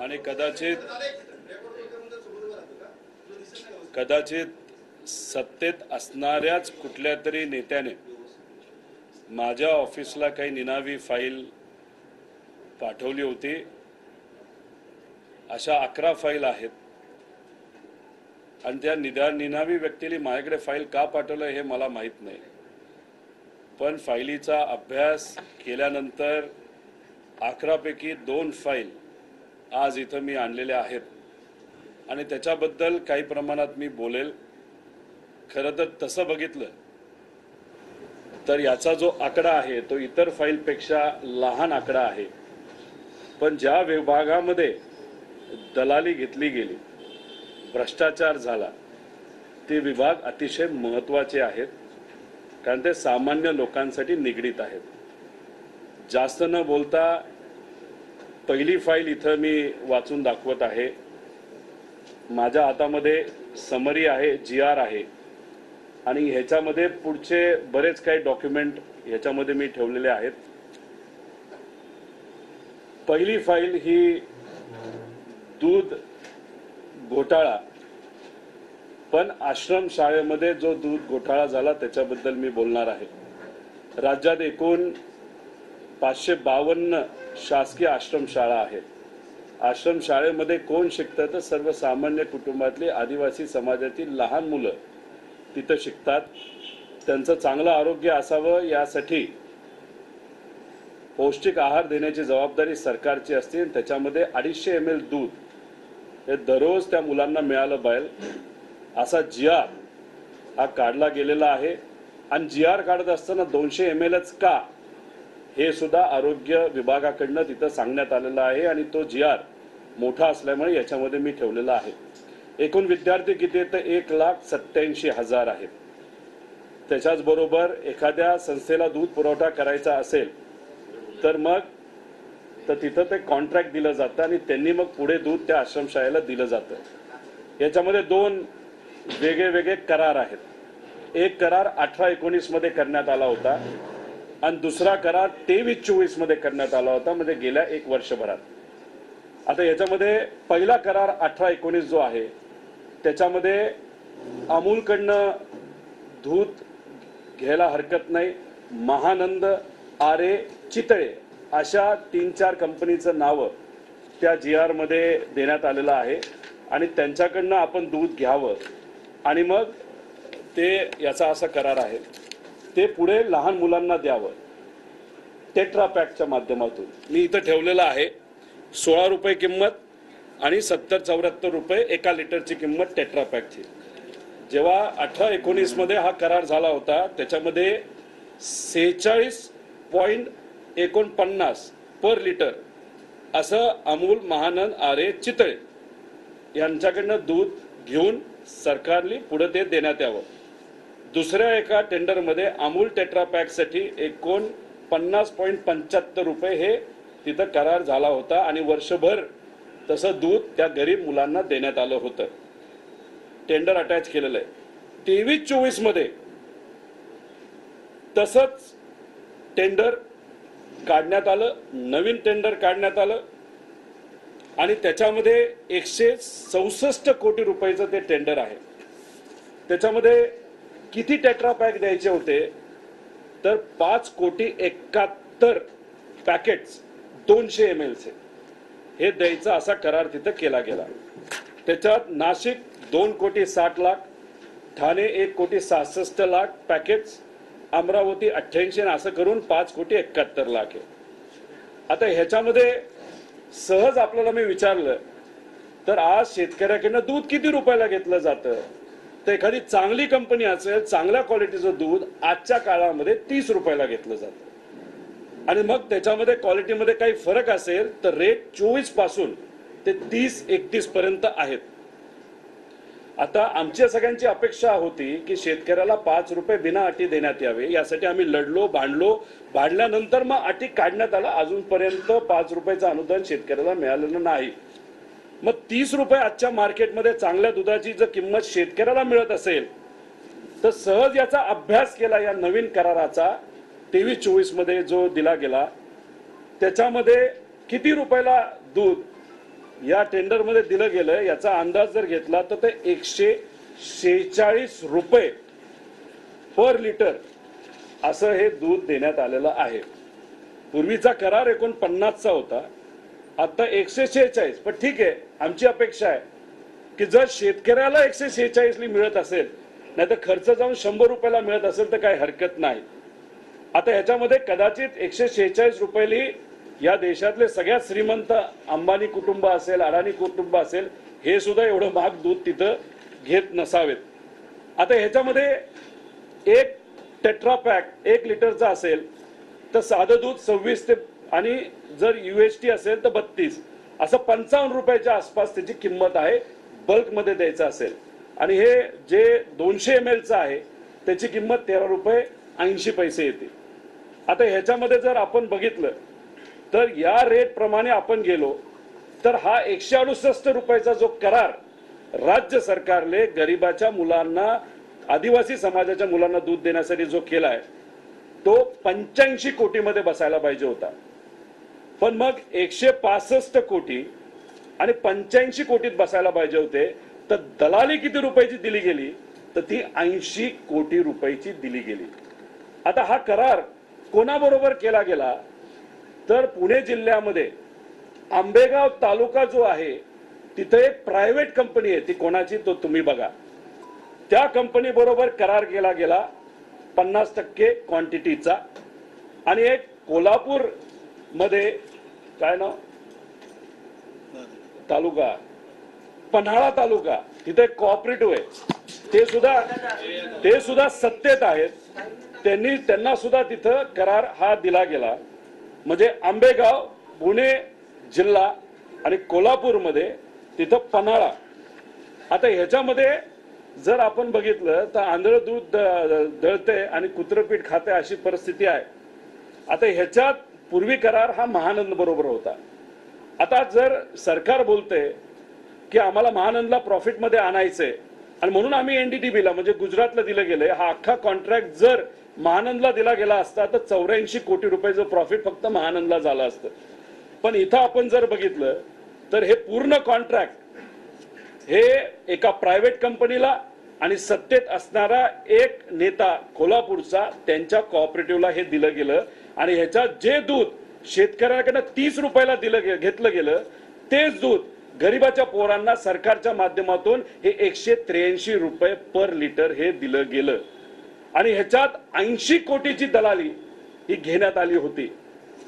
आणि कदाचित सत्तेत असणाऱ्याच कुठल्या तरी नेत्याने माझ्या ऑफिसला काही निनावी फाईल पाठवली होती। अशा 11 फाईल आहेत आणि त्या निनावी व्यक्तीने माझ्याकडे फाईल का पाठवलं हे मला माहित नाही, पण फाईलीचा अभ्यास केल्यानंतर 11 पैकी 2 फाईल आज इथं मी आणलेल्या आहेत आणि त्याच्याबद्दल काही प्रमाणात मी बोलेल। खरं तर तसं बघितलं तर याचा जो आकडा आहे तो इतर फाईलपेक्षा लहान आकडा आहे, पण ज्या विभागामध्ये दलाली घेतली गेली, भ्रष्टाचार झाला, ते विभाग अतिशय महत्त्वाचे आहेत, कारण ते सामान्य लोकांसाठी निगडीत आहेत। जास्त न बोलता पहिली फाईल इथं मी वाचून दाखवत आहे। माझ्या हातामध्ये समरी आहे, GR आहे आणि ह्याच्यामध्ये पुढचे बरेच काही डॉक्युमेंट ह्याच्यामध्ये मी ठेवलेले आहेत। पहिली फाईल ही दूध घोटाळा, पण आश्रम शाळेमध्ये जो दूध घोटाळा झाला त्याच्याबद्दल मी बोलणार आहे। राज्यात एकूण 552 शासकीय आश्रम शाळा आहेत। आश्रम शाळेमध्ये कोण शिकतात? तर सर्वसामान्य कुटुंबातले आदिवासी समाजातील लहान मुलं तिथं शिकतात। त्यांचं चांगलं आरोग्य असावं यासाठी पौष्टिक आहार देण्याची जबाबदारी सरकारची असते। त्याच्यामध्ये 250 ml दूध हे दररोज त्या मुलांना मिळालं पाहिजे असा GR हा काढला गेलेला आहे आणि GR काढत असताना 200 mlच का हे सुद्धा आरोग्य विभागाकडनं तिथं सांगण्यात आलेलं आहे आणि तो GR मोठा असल्यामुळे याच्यामध्ये मी ठेवलेला आहे। एकूण विद्यार्थी किती आहेत? तर 1,87,000 आहेत। त्याच्याच बरोबर एखाद्या संस्थेला दूध पुरवठा करायचा असेल तर तिथं ते कॉन्ट्रॅक्ट दिलं जातं आणि त्यांनी मग पुढे दूध त्या आश्रमशाळेला दिलं जातं। याच्यामध्ये 2 वेगळे करार आहेत। एक करार 18-19 मध्ये करण्यात आला होता आणि दुसरा करार 23-24 मध्ये करण्यात आला होता, म्हणजे गेल्या 1 वर्षभरात। आता याच्यामध्ये पहिला करार 18-19 जो आहे त्याच्यामध्ये अमूलकडनं दूध घ्यायला हरकत नाही, महानंद, आरे, चितळे अशा 3-4 कंपनीचं नाव त्या GR मध्ये देण्यात आलेलं आहे आणि त्यांच्याकडनं आपण दूध घ्यावं आणि मग ते याचा असा करार आहे ते पुढे लहान मुलांना द्यावं टेट्रा पॅकच्या माध्यमातून। मी इथं ठेवलेलं आहे 16 रुपये किंमत आणि 70-74 रुपये 1 लिटरची किंमत टेट्रा पॅकची। जेव्हा 18-19 मध्ये हा करार झाला होता त्याच्यामध्ये 46.49 पर लिटर असं अमूल, महानंद, आरे, चितळे यांच्याकडनं दूध घेऊन सरकारने पुढे ते देण्यात यावं। दुसऱ्या एका टेंडरमध्ये अमूल टेट्रा पॅकसाठी 49.75 रुपये हे तिथं करार झाला होता आणि वर्षभर तसं दूध त्या गरीब मुलांना देण्यात आलं होतं। टेंडर अटॅच केलेलं आहे। 23-24 मध्ये तसंच टेंडर काढण्यात आलं, नवीन टेंडर काढण्यात आलं आणि त्याच्यामध्ये 167 कोटी रुपयाचं ते टेंडर आहे। त्याच्यामध्ये किती टेट्रा पॅक द्यायचे होते? तर 5,71,00,000 पॅकेट्स 200 ml चे हे द्यायचा असा करार तिथं केला गेला। त्याच्यात नाशिक 2,60,00,000, ठाणे 1,66,00,000 पॅकेट्स, अमरावती 88 असं करून 5,71,00,000 आहे। आता ह्याच्यामध्ये सहज आपल्याला मी विचारलं तर आज शेतकऱ्याकडनं दूध किती रुपयाला घेतलं जातं? तर एखादी चांगली कंपनी असेल, चांगल्या क्वालिटीचं दूध आजच्या काळामध्ये 30 रुपयाला घेतलं जातं आणि मग त्याच्यामध्ये क्वालिटीमध्ये काही फरक असेल तर रेट 24 पासून ते 30-31 पर्यंत आहेत। आता आमच्या सगळ्यांची अपेक्षा होती की शेतकऱ्याला 5 रुपये बिना अटी देण्यात यावे, यासाठी आम्ही लढलो, भांडल्यानंतर मग अटी काढण्यात आला। अजूनपर्यंत 5 रुपयाचं अनुदान शेतकऱ्याला मिळालेलं नाही। मग 30 रुपये आजच्या मार्केटमध्ये चांगल्या दुधाची जर किंमत शेतकऱ्याला मिळत असेल तर सहज याचा अभ्यास केला या नवीन कराराचा 23-24 मध्ये जो दिला गेला त्याच्यामध्ये किती रुपयाला दूध या टेंडरमध्ये दिलं गेलं याचा अंदाज जर घेतला तर ते 146 रुपये पर लिटर असं हे दूध देण्यात आलेलं आहे। पूर्वीचा करार 49चा होता, आता 146। पण ठीक आहे, आमची अपेक्षा आहे की जर शेतकऱ्याला 146 मिळत असेल, नाही तर खर्च जाऊन 100 रुपयाला मिळत असेल तर काही हरकत नाही। आता ह्याच्यामध्ये कदाचित 146 रुपयाली या देशातले सगळ्यात श्रीमंत अंबानी कुटुंब असेल, अडाणी कुटुंब असेल, हे सुद्धा एवढं महाग दूध तिथं घेत नसावेत। आता ह्याच्यामध्ये एक टेट्रा पॅक 1 लिटरचा असेल तर साधं दूध 26 ते आणि जर UHT असेल तर 32, असं 55 रुपयाच्या आसपास त्याची किंमत आहे बल्क मध्ये द्यायचं असेल। आणि हे जे 200 ml आहे त्याची किंमत 13 रुपये 80 पैसे येते। आता ह्याच्यामध्ये जर आपण बघितलं तर या रेट प्रमाणे आपण गेलो तर हा 168 रुपयाचा जो करार राज्य सरकारने गरिबाच्या मुलांना, आदिवासी समाजाच्या मुलांना दूध देण्यासाठी जो केला आहे तो 85 कोटीमध्ये बसायला पाहिजे होता। पण मग 165 कोटी आणि 85 कोटीत बसायला पाहिजे होते, तर दलाली किती रुपयाची दिली गेली तर ती 80 कोटी रुपयाची दिली गेली। आता हा करार कोणाबरोबर केला गेला तर पुणे जिल्ह्यामध्ये आंबेगाव तालुका जो आहे तिथे एक प्रायव्हेट कंपनी आहे, ती कोणाची तो तुम्ही बघा। त्या कंपनी बरोबर करार केला गेला 50% क्वांटिटीचा। आणि एक कोल्हापूर मध्ये काय नाव तालुका, पन्हाळा तालुका, तिथे कोऑपरेटिव्ह आहे, ते सुद्धा सत्तेत आहेत, त्यांना सुद्धा तिथं करार हा दिला गेला। म्हणजे आंबेगाव, पुणे जिल्हा आणि कोल्हापूरमध्ये तिथं पन्हाळा। आता ह्याच्यामध्ये जर आपण बघितलं तर आंधळ दूध दळते आणि कुत्रपीठ खाते अशी परिस्थिती आहे। आता ह्याच्यात पूर्वी करार हा महानंद बरोबर होता। आता जर सरकार बोलते की आम्हाला महानंदला प्रॉफिट मध्ये आणायचंय आणि म्हणून आम्ही NDDBला म्हणजे गुजरातला दिलं गेलंय, हा अख्खा कॉन्ट्रॅक्ट जर महानंदला दिला गेला असता तर 84 कोटी रुपयाचं प्रॉफिट फक्त महानंदला झालं असतं। पण इथं आपण जर बघितलं तर हे पूर्ण कॉन्ट्रॅक्ट हे एका प्रायव्हेट कंपनीला आणि सत्तेत असणारा एक नेता कोल्हापूरचा त्यांच्या कोऑपरेटिव्हला हे दिलं गेलं। आणि ह्याच्यात जे दूध शेतकऱ्याकडनं 30 रुपयाला घेतलं गेलं तेच दूध गरीबाच्या पोरांना सरकारच्या माध्यमातून हे 183 रुपये पर लिटर हे दिलं गेलं। आणि ह्याच्यात 80 कोटीची दलाली ही घेण्यात आली होती।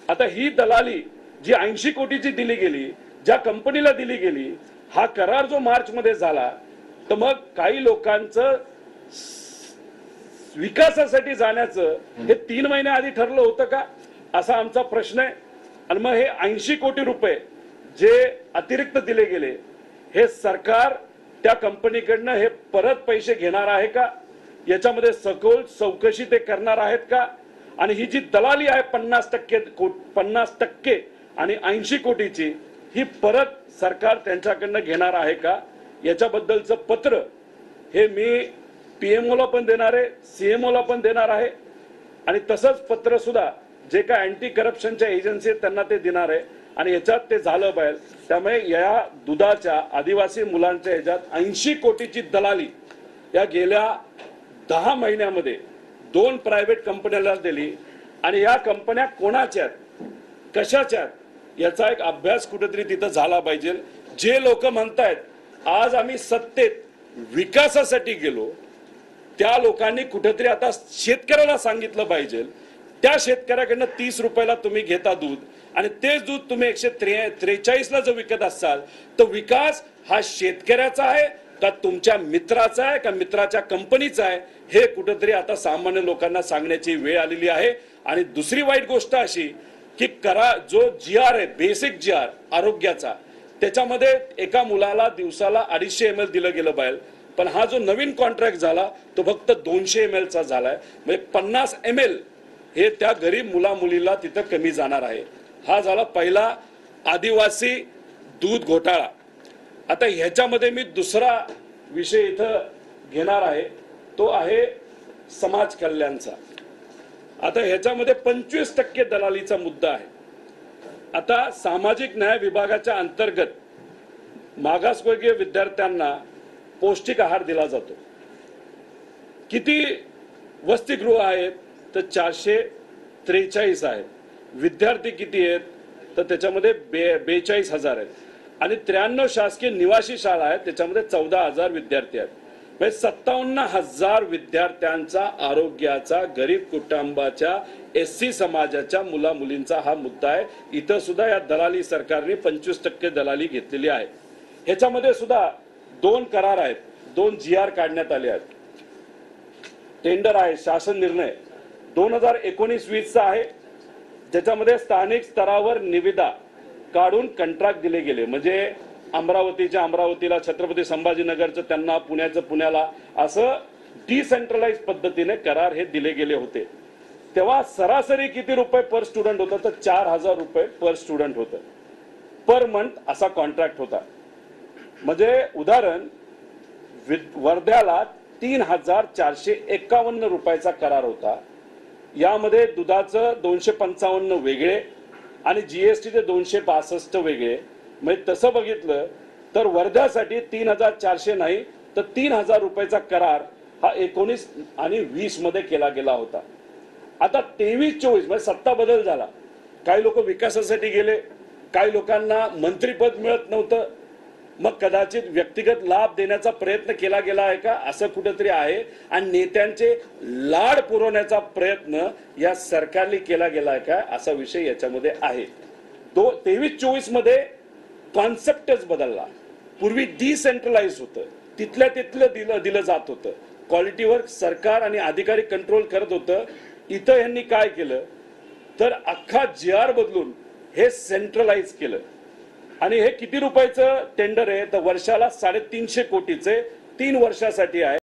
आता ही दलाली जी 80 कोटीची दिली गेली, ज्या कंपनीला दिली गेली, हा करार जो मार्च मध्ये झाला, तर मग काही लोकांचं विकासासाठी जाण्याचं हे 3 महिने आधी ठरलं होतं का, असा आमचा प्रश्न आहे। आणि मग हे 80 कोटी रुपये जे अतिरिक्त दिले गेले हे सरकार त्या कंपनीकडनं हे परत पैसे घेणार आहे का, याच्यामध्ये सखोल चौकशी ते करणार आहेत का? आणि ही जी दलाली आहे 50% आणि 80 कोटीची, ही परत सरकार त्यांच्याकडनं घेणार आहे का, याच्याबद्दलचं पत्र हे मी PMOला पण देणार आहे, CMOला पण देणार आहे। आणि तसंच पत्र सुद्धा जे काय अँटी करप्शनच्या एजन्सी आहेत त्यांना ते देणार आहे। आणि याच्यात ते झालं पाहिजे। त्यामुळे या दुधाच्या आदिवासी मुलांच्या ह्याच्यात 80 कोटीची दलाली या गेल्या 10 महिन्यामध्ये 2 प्रायव्हेट कंपन्याला दिली। आणि या कंपन्या कोणाच्या आहेत, कशाच्या आहेत, याचा एक अभ्यास कुठेतरी तिथं झाला पाहिजे। जे लोक म्हणतायत आज आम्ही सत्तेत विकासासाठी गेलो, त्या लोकांनी कुठेतरी आता शेतकऱ्याला सांगितलं पाहिजे, त्या शेतकऱ्याकडनं 30 रुपयाला तुम्ही घेता दूध आणि तेच दूध तुम्ही 143ला जर विकत असाल तर विकास हा शेतकऱ्याचा आहे का तुमच्या मित्राचा आहे का मित्राच्या कंपनीचा आहे, हे कुठेतरी आता सामान्य लोकांना सांगण्याची वेळ आलेली आहे। आणि दुसरी वाईट गोष्ट अशी की जो GR आहे, बेसिक GR आरोग्याचा, त्याच्यामध्ये एका मुलाला दिवसाला 250 ml दिलं गेलं पाहिजे, पण हा जो नवीन कॉन्ट्रॅक्ट झाला तो फक्त 200 ml चा झालाय। म्हणजे 50 ml हे त्या गरीब मुला मुलीला तिथं कमी जाणार आहे। हा झाला पहिला आदिवासी दूध घोटाळा। आता ह्याच्यामध्ये मी दुसरा विषय इथं घेणार आहे, तो आहे समाज कल्याणचा। आता ह्याच्यामध्ये 25% दलालीचा मुद्दा आहे। आता सामाजिक न्याय विभागाच्या अंतर्गत मागासवर्गीय विद्यार्थ्यांना पौष्टिक आहार दिला जातो। किती वसतिगृह आहेत तर 443 आहेत। विद्यार्थी किती आहेत तर त्याच्यामध्ये 42,000 आहेत आणि 93 शासकीय निवासी शाळा आहेत, त्याच्यामध्ये 14,000 विद्यार्थी आहेत। म्हणजे 57,000 विद्यार्थ्यांचा आरोग्याचा, गरीब कुटुंबाच्या, एससी समाजाच्या मुला मुलींचा हा मुद्दा आहे। इथं सुद्धा या दलाली सरकारने 25% दलाली घेतलेली आहे। ह्याच्यामध्ये सुद्धा 2 करार आहेत, 2 GR काढण्यात आले आहेत। टेंडर आहे, शासन निर्णय 2019-20 चा आहे, ज्याच्यामध्ये स्थानिक स्तरावर निविदा काढून कंत्राट दिले गेले। म्हणजे अमरावतीला, छत्रपती संभाजीनगरचं त्यांना, पुण्याचं पुण्याला, असं डिसेंट्रलाइज पद्धतीने करार हे दिले गेले होते। तेव्हा सरासरी किती रुपये पर स्टुडंट होतं तर 4,000 रुपये पर स्टुडंट होतं, पर मंथ असा कॉन्ट्रॅक्ट होता। म्हणजे उदाहरण, वर्ध्याला 3,451 रुपयाचा करार होता। यामध्ये दुधाचं 255 वेगळे आणि GST 262 वेगळे। म्हणजे तसं बघितलं तर वर्ध्यासाठी 3,400 नाही तर 3,000 रुपयाचा करार हा 19 आणि 20 मध्ये केला गेला होता। आता 23-24 म्हणजे सत्ता बदल झाला, काही लोक विकासासाठी गेले, काही लोकांना मंत्रीपद मिळत नव्हतं, मग कदाचित व्यक्तिगत लाभ देण्याचा प्रयत्न केला गेला आहे का असं कुठेतरी आहे, आणि नेत्यांचे लाड पुरवण्याचा प्रयत्न या सरकारने केला गेला आहे का असा विषय याच्यामध्ये आहे। 23-24 मध्ये कॉन्सेप्टच बदलला। पूर्वी डिसेंट्रलाइज होतं, तिथल्या तिथलं दिलं जात होतं, क्वालिटीवर सरकार आणि अधिकारी कंट्रोल करत होतं। इथं यांनी काय केलं तर अख्खा GR बदलून हे सेंट्रलाइज केलं। आणि हे किती रुपयाचं टेंडर आहे तर वर्षाला 350 कोटीचे 3 वर्षासाठी आहे।